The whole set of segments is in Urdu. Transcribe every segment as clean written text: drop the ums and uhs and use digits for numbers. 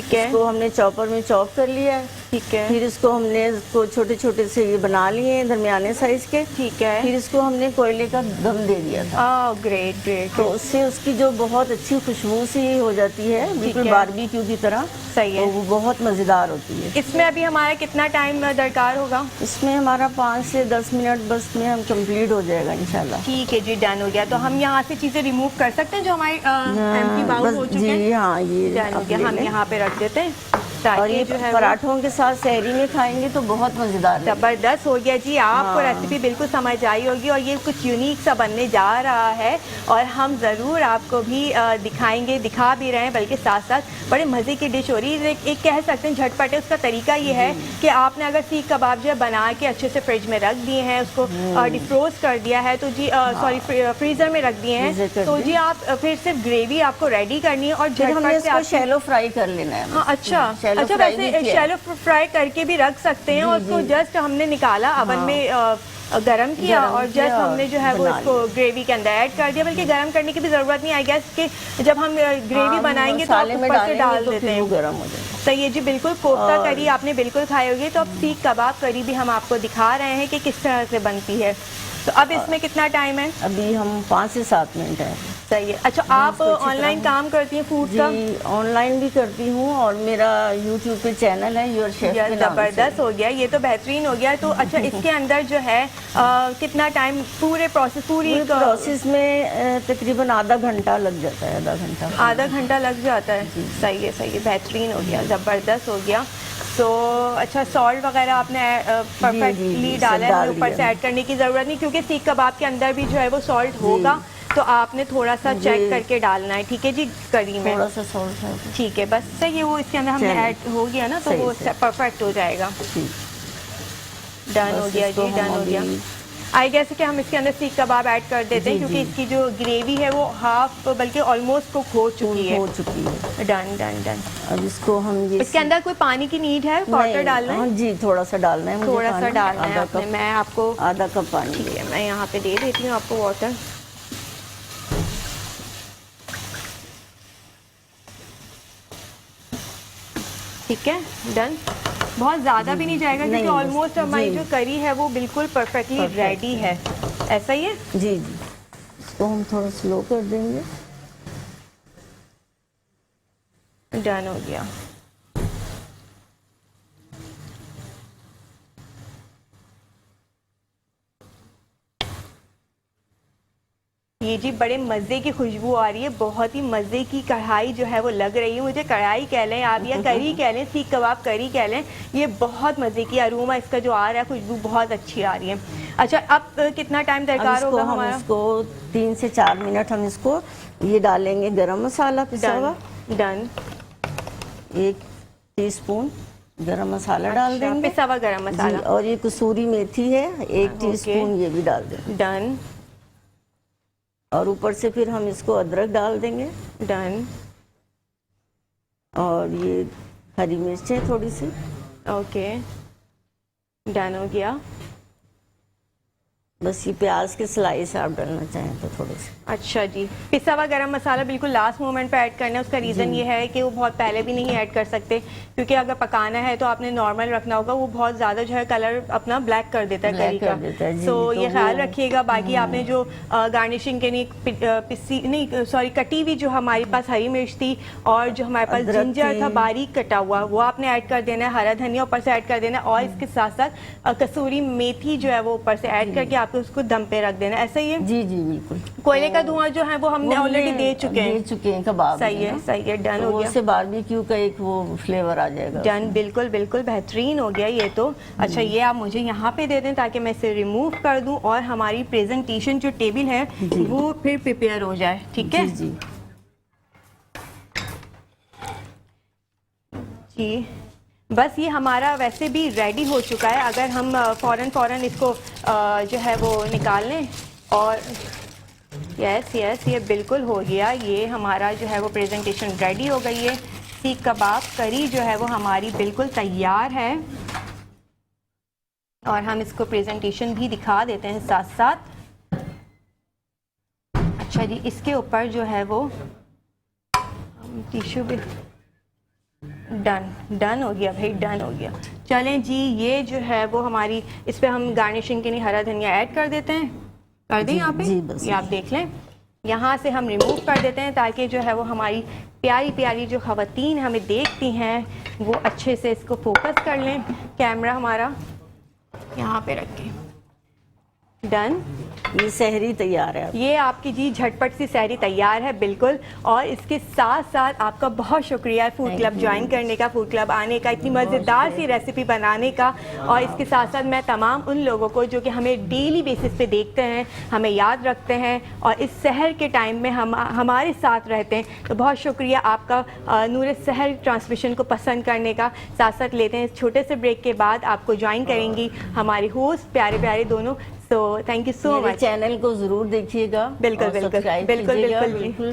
ٹھیک ہے، اس کو ہم نے چاپر میں چاپ کر لیا ہے. ٹھیک ہے، پھر اس کو ہم نے اس کو چھوٹے چھوٹے سے یہ بنا لیے ہیں درمیانے سائز کے. ٹھیک ہے. پھر اس کو ہم نے کوئلے کا دم دے دیا تھا. Great great. تو اس سے اس کی جو بہت اچھی خوشبو سی ہو جاتی ہے بالکل ہے. باربیکیو کی طرح. صحیح ہے. تو وہ بہت مزیدار ہوتی ہے. اس میں ابھی ہمارا کتنا ٹائم درکار ہوگا؟ اس میں ہمارا 5 سے 10 منٹ بس میں ہم کمپلیٹ ہو جائے گا انشاءاللہ. ٹھیک ہے جی، ڈن ہو گیا. تو ہم یہاں سے چیزیں ریموو کر سکتے ہیں جو ہمارے ایمٹی باؤل ہو چکے ہیں؟ جی ہاں، یہ ڈن ہو گیا. ہم یہاں پہ رکھ دیتے ہیں اور تاکہ یہ جو ہے پراٹھوں کے ساتھ سحری میں کھائیں گے تو بہت مزیدار ہے. زبردست ہو گیا جی. آپ کو ریسیپی بالکل سمجھ آئی ہوگی اور یہ کچھ یونیک سا بننے جا رہا ہے اور ہم ضرور آپ کو بھی دکھائیں گے، دکھا بھی رہے ہیں بلکہ ساتھ ساتھ. بڑے مزے کی ڈش ہو رہی ہے. ایک کہہ سکتے ہیں جھٹ پٹ ہے. اس کا طریقہ یہ ہے کہ آپ نے اگر سیخ کباب جو ہے بنا کے اچھے سے فریج میں رکھ دیے ہیں، اس کو ڈیفروز کر دیا ہے تو جی سوری فریزر میں رکھ دیے ہیں تو جی آپ پھر صرف گریوی آپ کو ریڈی کرنی ہے اور جھٹ پٹ سے آپ شیلو فرائی کر لینا ہے. ہاں اچھا ویسے شیلو فرائی کر کے بھی رکھ سکتے ہیں. اور اس کو جسٹ ہم نے نکالا اوون میں گرم کیا اور جسٹ ہم نے جو ہے وہ اس کو گریوی کے اندر ایڈ کر دیا. بلکہ گرم کرنے کی بھی ضرورت نہیں. آئی گیس کہ جب ہم گریوی بنائیں گے تو آپ اوپر سے ڈال دیتے ہیں. گرم ہو جائے. صحیح ہے جی. بالکل کوفتہ کری آپ نے بالکل کھائی ہوگی. تو اب سیخ کباب کری بھی ہم آپ کو دکھا رہے ہیں کہ کس طرح سے بنتی ہے. تو اب اس میں کتنا ٹائم ہے؟ ابھی ہم 5 سے 7 منٹ ہے. صحیح ہے. اچھا آپ آن لائن کام کرتی ہیں فوڈ کا؟ جی آن لائن بھی کرتی ہوں اور میرا یوٹیوب پہ چینل ہے یور شیف. زبردست ہو گیا. یہ تو بہترین ہو گیا. تو اچھا اس کے اندر جو ہے کتنا ٹائم پورے پروسیس میں تقریباً آدھا گھنٹہ لگ جاتا ہے. آدھا گھنٹہ لگ جاتا ہے. صحیح ہے صحیح ہے. بہترین ہو گیا. زبردست ہو گیا. تو اچھا سالٹ وغیرہ آپ نے پرفیکٹلی ڈالا ہے. اوپر سے ایڈ کرنے کی ضرورت نہیں کیونکہ سیخ کباب کے اندر بھی جو ہے وہ سالٹ ہوگا تو آپ نے تھوڑا سا چیک کر کے ڈالنا ہے. ٹھیک ہے جی. کری میں تھوڑا سا سالٹ ہے. ٹھیک ہے بس صحیح ہے. وہ اس کے اندر ہم نے ایڈ ہو گیا نا تو وہ پرفیکٹ ہو جائے گا. ڈن ہو گیا جی. ڈن ہو گیا. آئی گیس کہ ہم اس کے اندر سیخ کباب ایڈ کر دیتے ہیں کیونکہ اس کی جو گریوی ہے وہ ہاف بلکہ آلموسٹ کوک ہو چکی ہے. Done done done. اب اس کو ہم اس کے اندر کوئی پانی کی نیڈ ہے؟ واٹر ڈالنا ہے؟ جی تھوڑا سا ڈالنا ہے. تھوڑا سا ڈالنا ہے آپ نے. میں آپ کو آدھا کپ پانی. ٹھیک ہے میں یہاں پہ دے دیتی ہوں آپ کو واٹر. ٹھیک ہے. ڈن. بہت زیادہ بھی نہیں جائے گا کیونکہ آلموسٹ ہماری جو کری ہے وہ بالکل پرفیکٹلی ریڈی ہے. ایسا ہی ہے؟ جی جی. اس کو ہم تھوڑا سلو کر دیں گے. ڈن ہو گیا. یہ جی بڑے مزے کی خوشبو آ رہی ہے. بہت ہی مزے کی کڑھائی جو ہے وہ لگ رہی ہے. مجھے کڑھائی کہہ لیں آپ یا کری کہہ لیں, سیخ کباب کری کہہ لیں, یہ بہت مزے کی اروما اس کا جو آ رہا ہے, خوشبو بہت اچھی آ رہی ہے. اچھا اب کتنا ٹائم درکار ہوگا ہمارا؟ اس کو 3 سے 4 منٹ ہم اس کو یہ ڈالیں گے گرم مسالہ پسا ہوا. ڈن. 1 ٹی اسپون گرم مسالہ ڈال دیں گے. پسا ہوا گرم مسالہ. اور یہ کسوری میتھی ہے 1 ٹی اسپون, یہ بھی ڈال دیں گے. ڈن. اور اوپر سے پھر ہم اس کو ادرک ڈال دیں گے. ڈن. اور یہ ہری مرچ ہے تھوڑی سی. اوکے. ڈن ہو گیا. بس یہ پیاز کے سلائس آپ ڈالنا چاہیں تو تھوڑے سے. اچھا جی. پسا ہوا گرم مسالہ بالکل لاسٹ مومنٹ پہ ایڈ کرنا ہے. اس کا ریزن یہ ہے کہ وہ بہت پہلے بھی نہیں ایڈ کر سکتے کیونکہ اگر پکانا ہے تو آپ نے نارمل رکھنا ہوگا. وہ بہت زیادہ جو ہے کلر اپنا بلیک کر دیتا ہے کری کا. سو یہ خیال رکھیے گا. باقی آپ نے جو گارنشنگ کے لیے کٹی ہوئی جو ہمارے پاس ہری مرچ تھی اور جو ہمارے پاس جنجر تھا باریک کٹا ہوا, وہ آپ نے ایڈ کر دینا ہے. ہرا دھنیا اوپر سے ایڈ کر دینا ہے اور اس کے ساتھ ساتھ کسوری میتھی جو ہے وہ اوپر سے ایڈ کر کے آپ کو اس کو دم پہ رکھ دینا. ایسا ہی ہے؟ جی جی بالکل. کوئلے کا دھواں جو ہے وہ ہم نے آلریڈی دے چکے ہیں کباب. صحیح ہے صحیح ہے. ڈن ہو گیا. اس سے باربیکیو کا ایک وہ فلیور آ جائے گا. ڈن. بالکل بالکل بہترین ہو گیا یہ تو. اچھا یہ آپ مجھے یہاں پہ دے دیں تاکہ میں اسے ریموو کر دوں اور ہماری پریزنٹیشن جو ٹیبل ہے وہ پھر پریپیئر ہو جائے. ٹھیک ہے جی جی. بس یہ ہمارا ویسے بھی ریڈی ہو چکا ہے. اگر ہم فوراً اس کو جو ہے وہ نکال لیں اور یس یہ بالکل ہو گیا. یہ ہمارا جو ہے وہ پریزنٹیشن ریڈی ہو گئی ہے. سیخ کباب کری جو ہے وہ ہماری بالکل تیار ہے اور ہم اس کو پریزنٹیشن بھی دکھا دیتے ہیں ساتھ ساتھ. اچھا جی. اس کے اوپر جو ہے وہ ٹیشو بھی ڈن ہو گیا بھائی، ڈن ہو گیا. چلیں جی، یہ جو ہے وہ ہماری، اس پہ ہم گارنشنگ کے لیے ہرا دھنیا ایڈ کر دیتے ہیں. کر دیں یہاں پہ؟ جی بس یہ آپ دیکھ لیں. یہاں سے ہم ریموو کر دیتے ہیں تاکہ جو ہے وہ ہماری پیاری پیاری جو خواتین ہمیں دیکھتی ہیں وہ اچھے سے اس کو فوکس کر لیں. کیمرہ ہمارا یہاں پہ رکھ کے. ڈن. یہ سحری تیار ہے. یہ آپ کی جی جھٹپٹ سی سحری تیار ہے بالکل. اور اس کے ساتھ ساتھ آپ کا بہت شکریہ فوڈ کلب جوائن کرنے کا، فوڈ کلب آنے کا، اتنی مزیدار سی ریسیپی بنانے کا. اور اس کے ساتھ ساتھ میں تمام ان لوگوں کو جو کہ ہمیں ڈیلی بیسس پہ دیکھتے ہیں، ہمیں یاد رکھتے ہیں اور اس سحر کے ٹائم میں ہمارے ساتھ رہتے ہیں، تو بہت شکریہ آپ کا نور سحر ٹرانسمیشن کو پسند کرنے کا. ساتھ ساتھ لیتے ہیں اس چھوٹے سے بریک کے بعد آپ کو جوائن کریں گی ہماری ہوسٹ پیارے پیارے دونوں. So thank you so much. Channel کو ضرور دیکھیے گا. بالکل بالکل بالکل بالکل.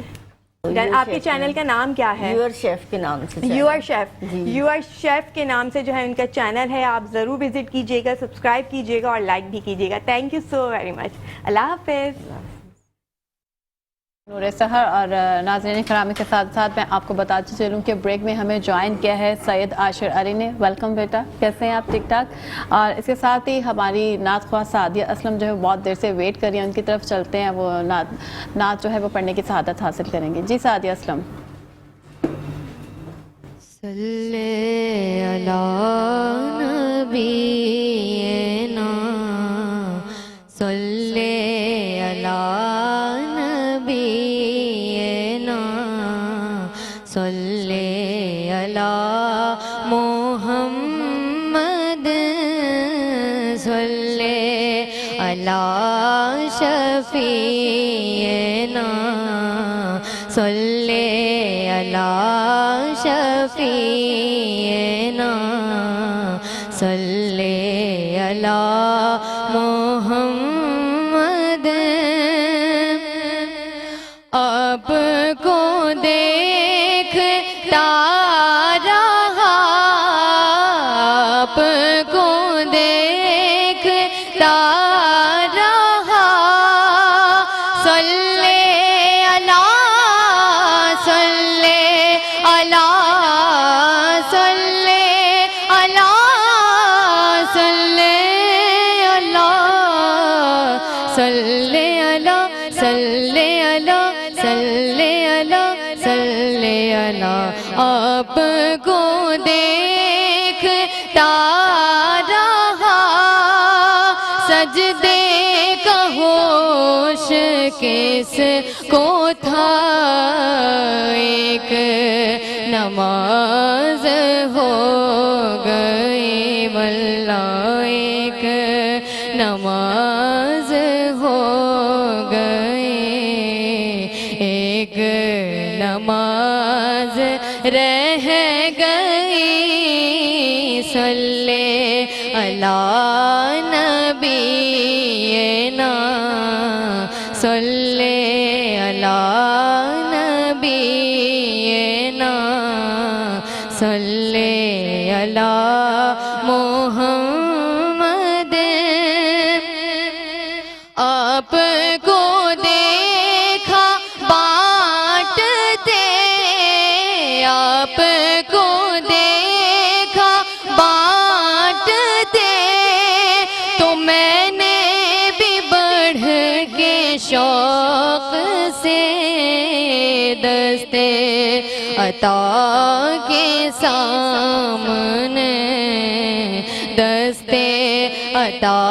آپ کے چینل کا نام کیا ہے؟ یور شیف کے نام سے. Your chef. یور شیف کے نام سے جو ہے ان کا چینل ہے، آپ ضرور وزٹ کیجیے گا، سبسکرائب کیجیے گا اور لائک بھی کیجیے گا. Thank you so very much. اللہ حافظ. نور سحر اور ناظرین کرامی کے ساتھ ساتھ میں آپ کو بتاتی چلوں کہ بریک میں ہمیں جوائن کیا ہے سید عاشر علی نے. ویلکم بیٹا، کیسے ہیں آپ؟ ٹھیک ٹھاک. اور اس کے ساتھ ہی ہماری نعت خواہ سعدیہ اسلم جو ہے بہت دیر سے ویٹ کر رہی ہیں، ان کی طرف چلتے ہیں، وہ نعت جو ہے وہ پڑھنے کی سعادت حاصل کریں گے. جی سعدیہ اسلم. صلی علی نبینا، صلی علی نبینا، صلی علی محمد، صلی علی شفیعنا، صلی علی شفیعنا، صلی علی محمد. آپ کو دیکھتا رہا، آپ کو دیکھتا رہا، صلی علی، صلی علی، صلی علی، صلی علی، صلی علی، صلی علی، صلی علی، صلی علی. آپ کو دیکھتا رہا، سجدے کا ہوش کس کو تھا، ایک نماز ہو گئی واللہ، ایک نماز ہو گئی، ایک نماز رہ گئی. صلی علی نبینا، صلی علی نبینا، صلی علی محمد. آپ کو دیکھا بانٹتے، آپ کو دیکھا بانٹتے، تو میں نے بھی بڑھ کے شوق سے دستے عطا کے سامنے، دستے عطا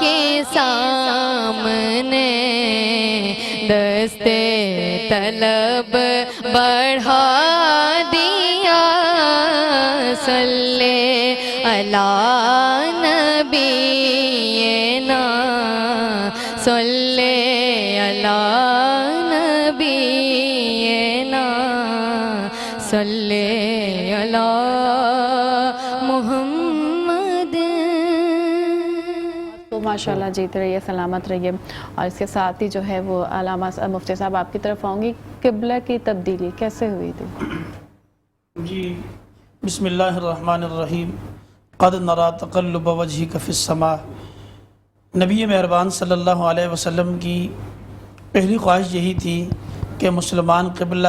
کے سامنے، دستے طلب بڑھا دیا. صلی علی نبینا، صلی علی نبینا، صلی علی محمد. تو ماشاءاللہ جیتے رہیے، سلامت رہیے. اور اس کے ساتھ ہی جو ہے وہ علامہ مفتی صاحب آپ کی طرف آؤں گی. قبلہ کی تبدیلی کیسے ہوئی تھی؟ جی بسم اللہ الرحمن الرحیم. قد نرا تقلب وجہک فی السماء. نبی مہربان صلی اللہ علیہ وسلم کی پہلی خواہش یہی تھی کہ مسلمان قبلہ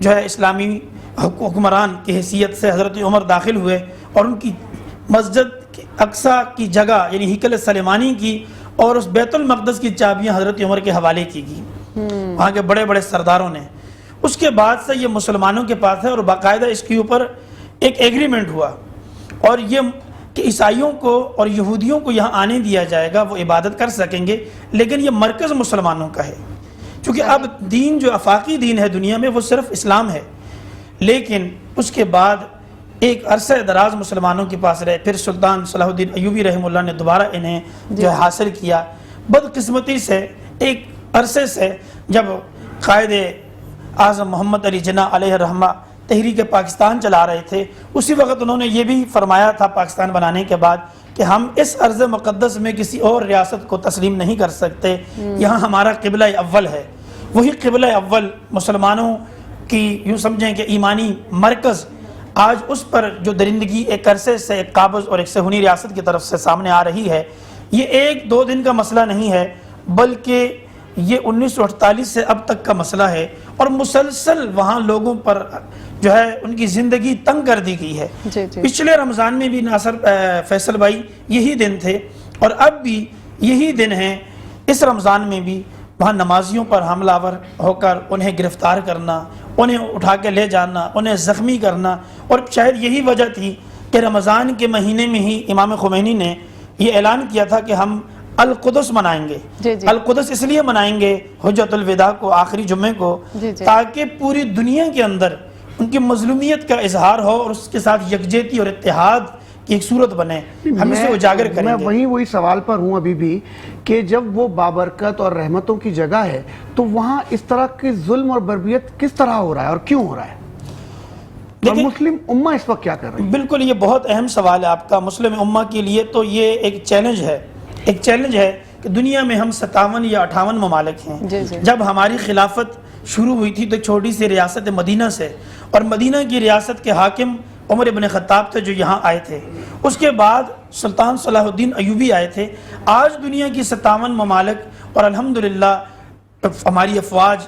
جو ہے اسلامی حکمران کی حیثیت سے حضرت عمر داخل ہوئے اور ان کی مسجد اقصیٰ کی جگہ یعنی ہیکل سلیمانی کی اور اس بیت المقدس کی چابیاں حضرت عمر کے حوالے کی گئی وہاں کے بڑے بڑے سرداروں نے. اس کے بعد سے یہ مسلمانوں کے پاس ہے اور باقاعدہ اس کے اوپر ایک ایگریمنٹ ہوا اور یہ کہ عیسائیوں کو اور یہودیوں کو یہاں آنے دیا جائے گا, وہ عبادت کر سکیں گے, لیکن یہ مرکز مسلمانوں کا ہے کیونکہ اب دین جو آفاقی دین ہے دنیا میں وہ صرف اسلام ہے. لیکن اس کے بعد ایک عرصہ دراز مسلمانوں کے پاس رہے, پھر سلطان صلاح الدین ایوبی رحمہ اللہ نے دوبارہ انہیں جو ہے حاصل کیا. بدقسمتی سے ایک عرصے سے جب قائد اعظم محمد علی جناح علیہ الرحمہ تحریک پاکستان چلا رہے تھے, اسی وقت انہوں نے یہ بھی فرمایا تھا پاکستان بنانے کے بعد کہ ہم اس ارض مقدس میں کسی اور ریاست کو تسلیم نہیں کر سکتے, یہاں ہمارا قبلہ اول ہے. وہی قبلہ اول مسلمانوں کی یوں سمجھیں کہ ایمانی مرکز آج اس پر جو درندگی ایک عرصے سے ایک قابض اور ایک صہیونی ریاست کی طرف سے سامنے آ رہی ہے, یہ ایک دو دن کا مسئلہ نہیں ہے بلکہ یہ 1948 سے اب تک کا مسئلہ ہے اور مسلسل وہاں لوگوں پر جو ہے ان کی زندگی تنگ کر دی گئی ہے. پچھلے رمضان میں بھی ناصر فیصل بھائی یہی دن تھے اور اب بھی یہی دن ہیں. اس رمضان میں بھی وہاں نمازیوں پر حملہ آور ہو کر انہیں گرفتار کرنا, انہیں اٹھا کے لے جانا, انہیں زخمی کرنا, اور شاید یہی وجہ تھی کہ رمضان کے مہینے میں ہی امام خمینی نے یہ اعلان کیا تھا کہ ہم القدس منائیں گے. القدس اس لیے منائیں گے حجۃ الوداع کو, آخری جمعے کو, تاکہ پوری دنیا کے اندر ان کی مظلومیت کا اظہار ہو اور اس کے ساتھ یکجہتی اور اتحاد کی ایک صورت بنے. ہم اسے اجاگر کریں گے. میں وہی سوال پر ہوں ابھی بھی کہ جب وہ بابرکت اور رحمتوں کی جگہ ہے تو وہاں اس طرح کی ظلم اور بربریت کس طرح ہو رہا ہے اور کیوں ہو رہا ہے, اور مسلم امہ اس وقت کیا کر رہی ہے؟ بالکل یہ بہت اہم سوال ہے آپ کا. مسلم امہ کے لیے تو یہ ایک چیلنج ہے کہ دنیا میں ہم 57 یا 58 ممالک ہیں. جب ہماری خلافت شروع ہوئی تھی تو ایک چھوٹی سی ریاست مدینہ سے, اور مدینہ کی ریاست کے حاکم عمر ابن خطاب تھے جو یہاں آئے تھے. اس کے بعد سلطان صلاح الدین ایوبی آئے تھے. آج دنیا کی 57 ممالک اور الحمدللہ ہماری افواج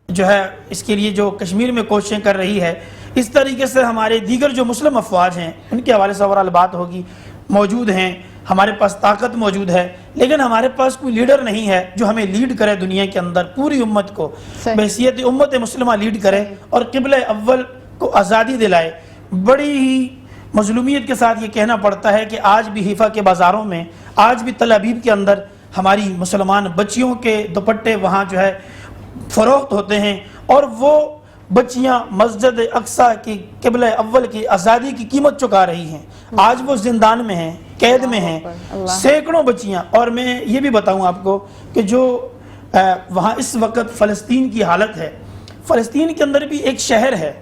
جو ہے اس کے لیے جو کشمیر میں کوششیں کر رہی ہے, اس طریقے سے ہمارے دیگر جو مسلم افواج ہیں ان کے حوالے سے اور بات ہوگی, موجود ہیں. ہمارے پاس طاقت موجود ہے, لیکن ہمارے پاس کوئی لیڈر نہیں ہے جو ہمیں لیڈ کرے دنیا کے اندر, پوری امت کو بحیثیت امت مسلمہ لیڈ کرے اور قبلہ اول کو آزادی دلائے. بڑی ہی مظلومیت کے ساتھ یہ کہنا پڑتا ہے کہ آج بھی حیفا کے بازاروں میں, آج بھی تل ابیب کے اندر ہماری مسلمان بچیوں کے دوپٹے وہاں جو ہے فروخت ہوتے ہیں, اور وہ بچیاں مسجد اقصیٰ کی قبلہ اول کی آزادی کی قیمت چکا رہی ہیں. آج وہ زندان میں ہیں, قید میں ہیں, سینکڑوں بچیاں. اور میں یہ بھی بتاؤں آپ کو کہ جو وہاں اس وقت فلسطین کی حالت ہے, فلسطین کے اندر بھی ایک شہر ہے,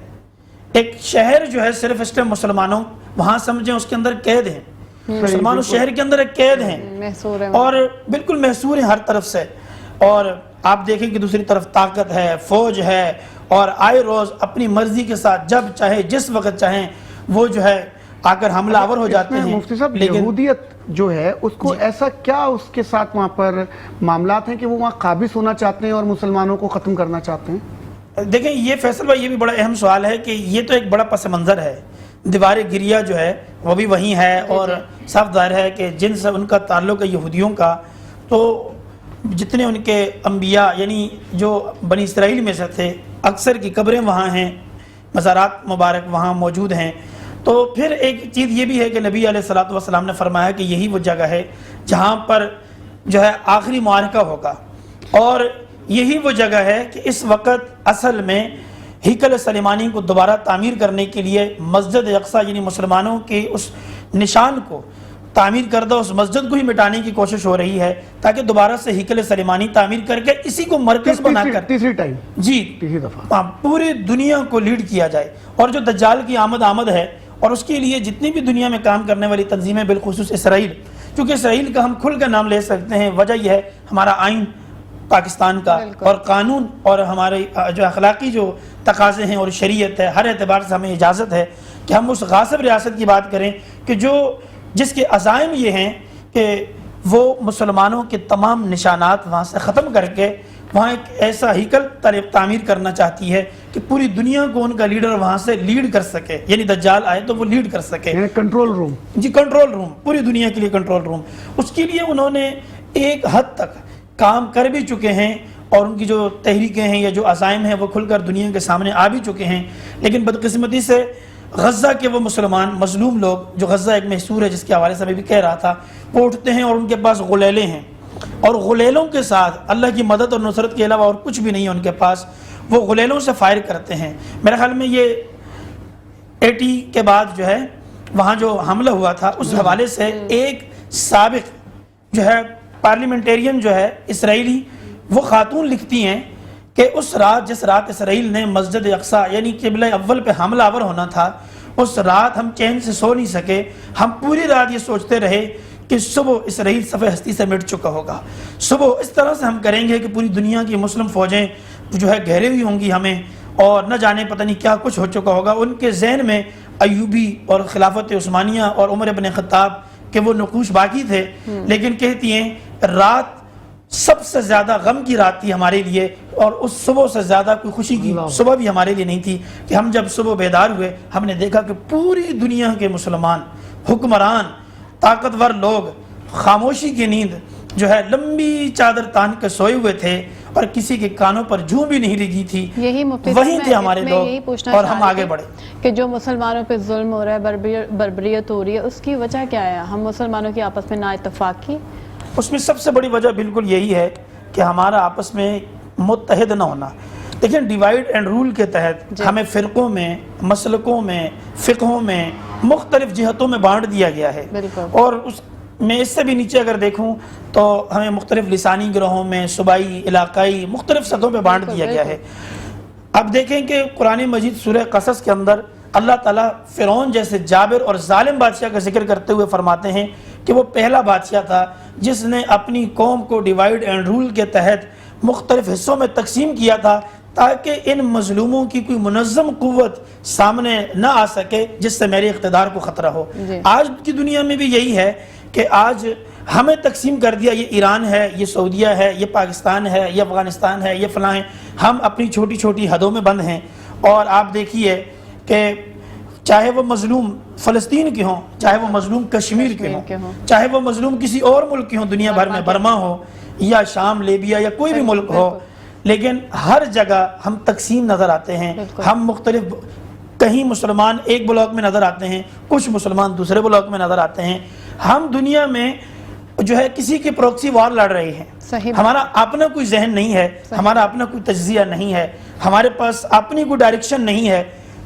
ایک شہر جو ہے صرف اس ٹائم مسلمانوں وہاں سمجھیں اس کے اندر قید ہیں, مسلمان اس شہر کے اندر ایک قید ہیں اور بالکل محصور ہیں ہر طرف سے. اور آپ دیکھیں کہ دوسری طرف طاقت ہے, فوج ہے, اور آئے روز اپنی مرضی کے ساتھ جب چاہے جس وقت چاہیں وہ جو ہے آ کر حملہ آور ہو جاتے ہیں. مفتی صاحب, یہودیت جو ہے اس کو ایسا کیا اس کے ساتھ وہاں پر معاملات ہیں کہ وہ وہاں قابض ہونا چاہتے ہیں اور مسلمانوں کو ختم کرنا چاہتے ہیں؟ دیکھیں یہ فیصل بھائی یہ بھی بڑا اہم سوال ہے کہ یہ تو ایک بڑا پس منظر ہے. دیوار گریہ جو ہے وہ بھی وہیں ہے, اور صاف ظاہر ہے کہ جن سے ان کا تعلق ہے یہودیوں کا, تو جتنے ان کے انبیاء یعنی جو بنی اسرائیل میں سے تھے اکثر کی قبریں وہاں ہیں, مزارات مبارک وہاں موجود ہیں. تو پھر ایک چیز یہ بھی ہے کہ نبی علیہ الصلوۃ والسلام نے فرمایا کہ یہی وہ جگہ ہے جہاں پر جو ہے آخری معرکہ ہوگا, اور یہی وہ جگہ ہے کہ اس وقت اصل میں ہیکل سلیمانی کو دوبارہ تعمیر کرنے کے لیے مسجد اقصیٰ یعنی مسلمانوں کے اس نشان کو تعمیر کردہ اس مسجد کو ہی مٹانے کی کوشش ہو رہی ہے, تاکہ دوبارہ سے ہیکل سلیمانی تعمیر کر کے اسی کو مرکز بنا کر تیسری دفعہ پوری دنیا کو لیڈ کیا جائے. اور جو دجال کی آمد ہے, اور اس کے لیے جتنی بھی دنیا میں کام کرنے والی تنظیمیں, بالخصوص اسرائیل, کیونکہ اسرائیل کا ہم کھل کر نام لے سکتے ہیں, وجہ یہ ہے ہمارا آئین پاکستان کا اور قانون اور ہمارے جو اخلاقی جو تقاضے ہیں اور شریعت ہے, ہر اعتبار سے ہمیں اجازت ہے کہ ہم اس غاصب ریاست کی بات کریں کہ جس کے عزائم یہ ہیں کہ وہ مسلمانوں کے تمام نشانات وہاں سے ختم کر کے وہاں ایک ایسا ہیکل تعمیر کرنا چاہتی ہے کہ پوری دنیا کو ان کا لیڈر وہاں سے لیڈ کر سکے، یعنی دجال آئے تو وہ لیڈ کر سکے، یعنی کنٹرول روم. جی کنٹرول روم، پوری دنیا کے لیے کنٹرول روم. اس کے لیے انہوں نے ایک حد تک کام کر بھی چکے ہیں، اور ان کی جو تحریکیں ہیں یا جو عزائم ہیں وہ کھل کر دنیا کے سامنے آ بھی چکے ہیں. لیکن بدقسمتی سے غزہ کے وہ مسلمان مظلوم لوگ، جو غزہ ایک محصور ہے جس کے حوالے سے میں بھی کہہ رہا تھا، وہ اٹھتے ہیں اور ان کے پاس غلیلے ہیں، اور غلیلوں کے ساتھ اللہ کی مدد اور نصرت کے علاوہ اور کچھ بھی نہیں ہے ان کے پاس، وہ غلیلوں سے فائر کرتے ہیں. میرے خیال میں یہ 80 کے بعد جو ہے وہاں جو حملہ ہوا تھا اس حوالے سے ایک سابق جو ہے پارلیمنٹیرین جو ہے اسرائیلی، وہ خاتون لکھتی ہیں کہ اس رات، جس رات اسرائیل نے مسجد اقصیٰ یعنی قبلہ اول پہ حملہ آور ہونا تھا، اس رات ہم چین سے سو نہیں سکے. ہم پوری رات یہ سوچتے رہے کہ صبح اسرائیل صفحہ ہستی سے مٹ چکا ہوگا، صبح اس طرح سے ہم کریں گے کہ پوری دنیا کی مسلم فوجیں جو ہے گھیرے ہوئی ہوں گی ہمیں، اور نہ جانے پتہ نہیں کیا کچھ ہو چکا ہوگا. ان کے ذہن میں ایوبی اور خلافت عثمانیہ اور عمر ابن خطاب کے وہ نقوش باقی تھے. لیکن کہتی ہیں رات سب سے زیادہ غم کی رات تھی ہمارے لیے، اور اس صبح سے زیادہ کوئی خوشی کی صبح بھی ہمارے لیے نہیں تھی، کہ ہم جب صبح بیدار ہوئے ہم نے دیکھا کہ پوری دنیا کے مسلمان حکمران طاقتور لوگ خاموشی کی نیند جو ہے لمبی چادر تان کے سوئے ہوئے تھے، اور کسی کے کانوں پر جوں بھی نہیں لگی تھی. یہی مفتی وہی تھے ہمارے لوگ، اور ہم آگے بڑھے کہ جو مسلمانوں پہ ظلم ہو رہا ہے، بربریت ہو رہی ہے، اس کی وجہ کیا ہے؟ ہم مسلمانوں کی آپس میں نا اتفاقی. اس میں سب سے بڑی وجہ بالکل یہی ہے کہ ہمارا آپس میں متحد نہ ہونا. دیکھیں ڈیوائیڈ اینڈ رول کے تحت ہمیں فرقوں میں، مسلکوں میں، فقہوں میں، مختلف جہتوں میں بانٹ دیا گیا ہے. اور اس میں اس سے بھی نیچے اگر دیکھوں تو ہمیں مختلف لسانی گروہوں میں، صوبائی، علاقائی، مختلف سطحوں پہ بانٹ دیا گیا ہے. اب دیکھیں کہ قرآن مجید سورہ قصص کے اندر اللہ تعالیٰ فرعون جیسے جابر اور ظالم بادشاہ کا ذکر کرتے ہوئے فرماتے ہیں کہ وہ پہلا بادشاہ تھا جس نے اپنی قوم کو ڈیوائیڈ اینڈ رول کے تحت مختلف حصوں میں تقسیم کیا تھا، تاکہ ان مظلوموں کی کوئی منظم قوت سامنے نہ آ سکے جس سے میرے اقتدار کو خطرہ ہو. آج کی دنیا میں بھی یہی ہے کہ آج ہمیں تقسیم کر دیا، یہ ایران ہے، یہ سعودیہ ہے، یہ پاکستان ہے، یہ افغانستان ہے، یہ فلاں ہے. ہم اپنی چھوٹی چھوٹی حدوں میں بند ہیں. اور آپ دیکھیے کہ چاہے وہ مظلوم فلسطین کے ہوں، چاہے وہ مظلوم کشمیر کے ہوں، چاہے وہ مظلوم کسی اور ملک کے ہوں، دنیا بھر میں برما ہو یا شام، لیبیا یا کوئی بھی ملک ہو، لیکن ہر جگہ ہم تقسیم نظر آتے ہیں. ہم مختلف، کہیں مسلمان ایک بلاک میں نظر آتے ہیں، کچھ مسلمان دوسرے بلاک میں نظر آتے ہیں. ہم دنیا میں جو ہے کسی کی پروکسی وار لڑ رہے ہیں. ہمارا اپنا کوئی ذہن نہیں ہے، ہمارا اپنا کوئی تجزیہ نہیں ہے، ہمارے پاس اپنی کوئی ڈائریکشن نہیں ہے.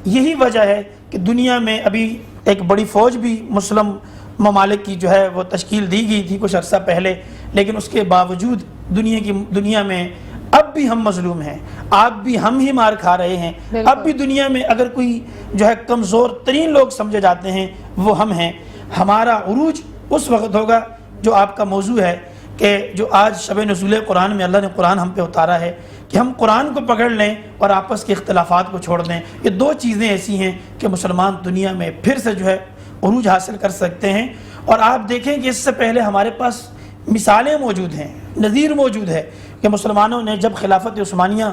یہی وجہ ہے کہ دنیا میں ابھی ایک بڑی فوج بھی مسلم ممالک کی جو ہے وہ تشکیل دی گئی تھی کچھ عرصہ پہلے، لیکن اس کے باوجود دنیا میں اب بھی ہم مظلوم ہیں، اب بھی ہم ہی مار کھا رہے ہیں. اب بھی دنیا میں اگر کوئی جو ہے کمزور ترین لوگ سمجھے جاتے ہیں وہ ہم ہیں. ہمارا عروج اس وقت ہوگا جو آپ کا موضوع ہے، کہ جو آج شب نزول قرآن میں اللہ نے قرآن ہم پہ اتارا ہے، کہ ہم قرآن کو پکڑ لیں اور آپس کے اختلافات کو چھوڑ دیں. یہ دو چیزیں ایسی ہیں کہ مسلمان دنیا میں پھر سے جو ہے عروج حاصل کر سکتے ہیں. اور آپ دیکھیں کہ اس سے پہلے ہمارے پاس مثالیں موجود ہیں، نظیر موجود ہے کہ مسلمانوں نے جب خلافت عثمانیہ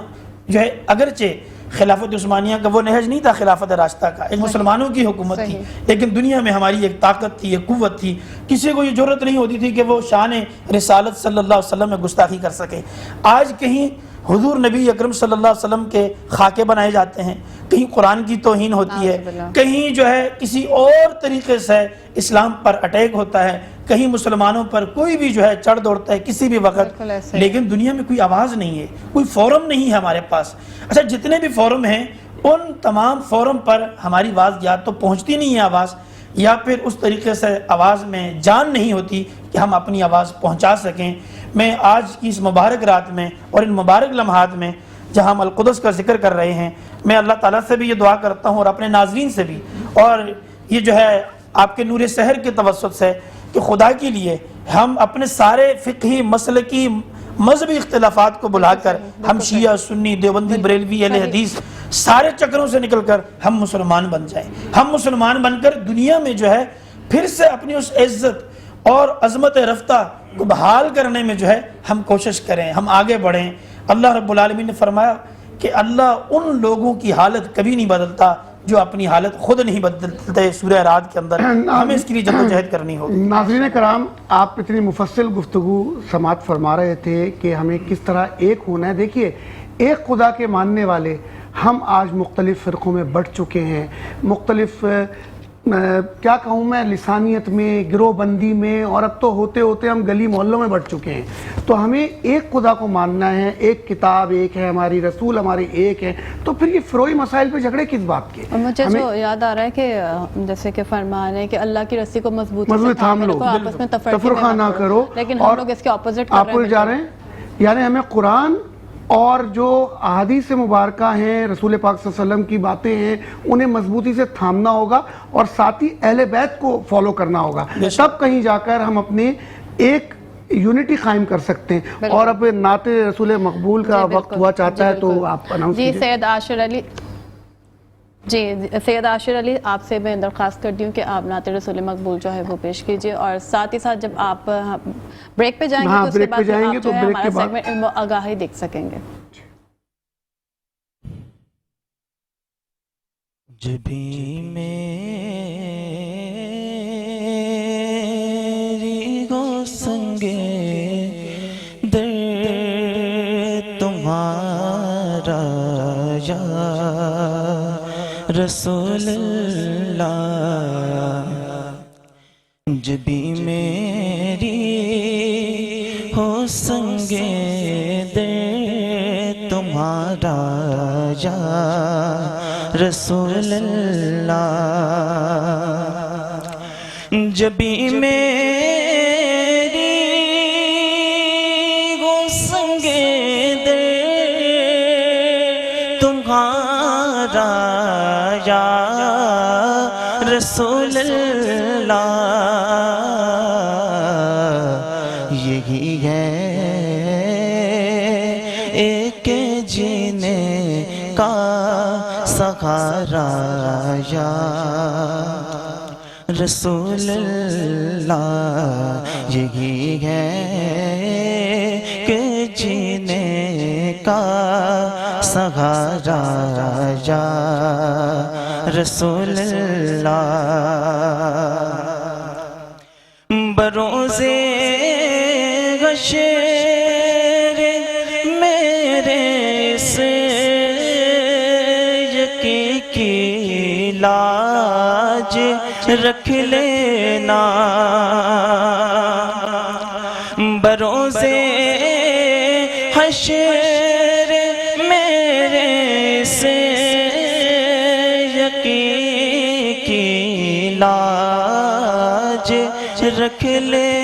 جو ہے، اگرچہ خلافت عثمانیہ کا وہ نہج نہیں تھا خلافت راستہ کا، ایک مسلمانوں کی حکومت تھی، لیکن دنیا میں ہماری ایک طاقت تھی، ایک قوت تھی. کسی کو یہ جرت نہیں ہوتی تھی کہ وہ شان رسالت صلی اللہ علیہ وسلم میں گستاخی کر سکے. آج کہیں حضور نبی اکرم صلی اللہ علیہ وسلم کے خاکے بنائے جاتے ہیں، کہیں قرآن کی توہین ہوتی ہے، کہیں جو ہے کسی اور طریقے سے اسلام پر اٹیک ہوتا ہے، کہیں مسلمانوں پر کوئی بھی جو ہے چڑھ دوڑتا ہے کسی بھی وقت. لیکن دنیا میں کوئی آواز نہیں ہے، کوئی فورم نہیں ہے ہمارے پاس. اچھا جتنے بھی فورم ہیں ان تمام فورم پر ہماری آواز یا تو پہنچتی نہیں ہے آواز، یا پھر اس طریقے سے آواز میں جان نہیں ہوتی کہ ہم اپنی آواز پہنچا سکیں. میں آج کی اس مبارک رات میں اور ان مبارک لمحات میں جہاں ہم القدس کا ذکر کر رہے ہیں، میں اللہ تعالیٰ سے بھی یہ دعا کرتا ہوں اور اپنے ناظرین سے بھی، اور یہ جو ہے آپ کے نور سحر کے توسط سے، کہ خدا کے لیے ہم اپنے سارے فقہی، مسلکی، مذہبی اختلافات کو بلا کر ہم شیعہ، سنی، دیوبندی، بریلوی، اہل حدیث سارے چکروں سے نکل کر ہم مسلمان بن جائیں. ہم مسلمان بن کر دنیا میں جو ہے پھر سے اپنی اس عزت اور عظمت رفتہ کو بحال کرنے میں جو ہے ہم کوشش کریں، ہم آگے بڑھیں. اللہ رب العالمین نے فرمایا کہ اللہ ان لوگوں کی حالت کبھی نہیں بدلتا جو اپنی حالت خود نہیں بدلتے. سورہ رعد کے اندر ہمیں اس کے لیے جدوجہد کرنی ہوگی. ناظرین کرام، آپ اتنی مفصل گفتگو سماعت فرما رہے تھے کہ ہمیں کس طرح ایک ہونا ہے. دیکھیے، ایک خدا کے ماننے والے ہم آج مختلف فرقوں میں بٹ چکے ہیں، مختلف کیا کہوں میں، لسانیت میں، گروہ بندی میں، اور اب تو ہوتے ہوتے ہم گلی محلوں میں بٹ چکے ہیں. تو ہمیں ایک خدا کو ماننا ہے، ایک کتاب ایک ہے، ہماری رسول ہمارے ایک ہے، تو پھر یہ فروعی مسائل پہ جھگڑے کس بات کے؟ مجھے جو یاد آ رہا ہے کہ جیسے کہ فرمان ہے کہ اللہ کی رسی کو مضبوطی سے تھام لو، آپس میں تفرقہ نہ کرو. لیکن ہم لوگ اس کے اپوزٹ کر رہے جا رہے ہیں. یعنی ہمیں قرآن اور جو احادیث مبارکہ ہیں، رسول پاک صلی اللہ علیہ وسلم کی باتیں ہیں، انہیں مضبوطی سے تھامنا ہوگا اور ساتھ ہی اہل بیت کو فالو کرنا ہوگا. تب کہیں جا کر ہم اپنے ایک یونٹی قائم کر سکتے ہیں. اور اب نعت رسول مقبول کا وقت ہوا چاہتا ہے تو آپ اناؤنس جی. کیجئے. سید عاشر علی، آپ سے میں درخواست کرتی ہوں کہ آپ نعت رسول مقبول جو ہے وہ پیش کیجئے، اور ساتھ ہی ساتھ جب آپ بریک پہ جائیں گے تو اس کے بعد آپ جو ہے ہمارا سیگمنٹ علم و آگاہی دیکھ سکیں گے. جبھی میری گو سنگے در تمہارا یا رسول اللہ، جبھی میری ہو سنگے در تمہارا یا رسول اللہ، جبھی میری گو سنگے در تمہارا یا رسول اللہ، یہی ہے ایک جینے کا سہارا یا رسول اللہ، یہی ہے کہ جینے کا سہارا یا رسول اللہ. بروز حشر میرے سے یقین کی لاج رکھ لینا، بروز حشر میرے سے یقین کی لاج رکھ لینا.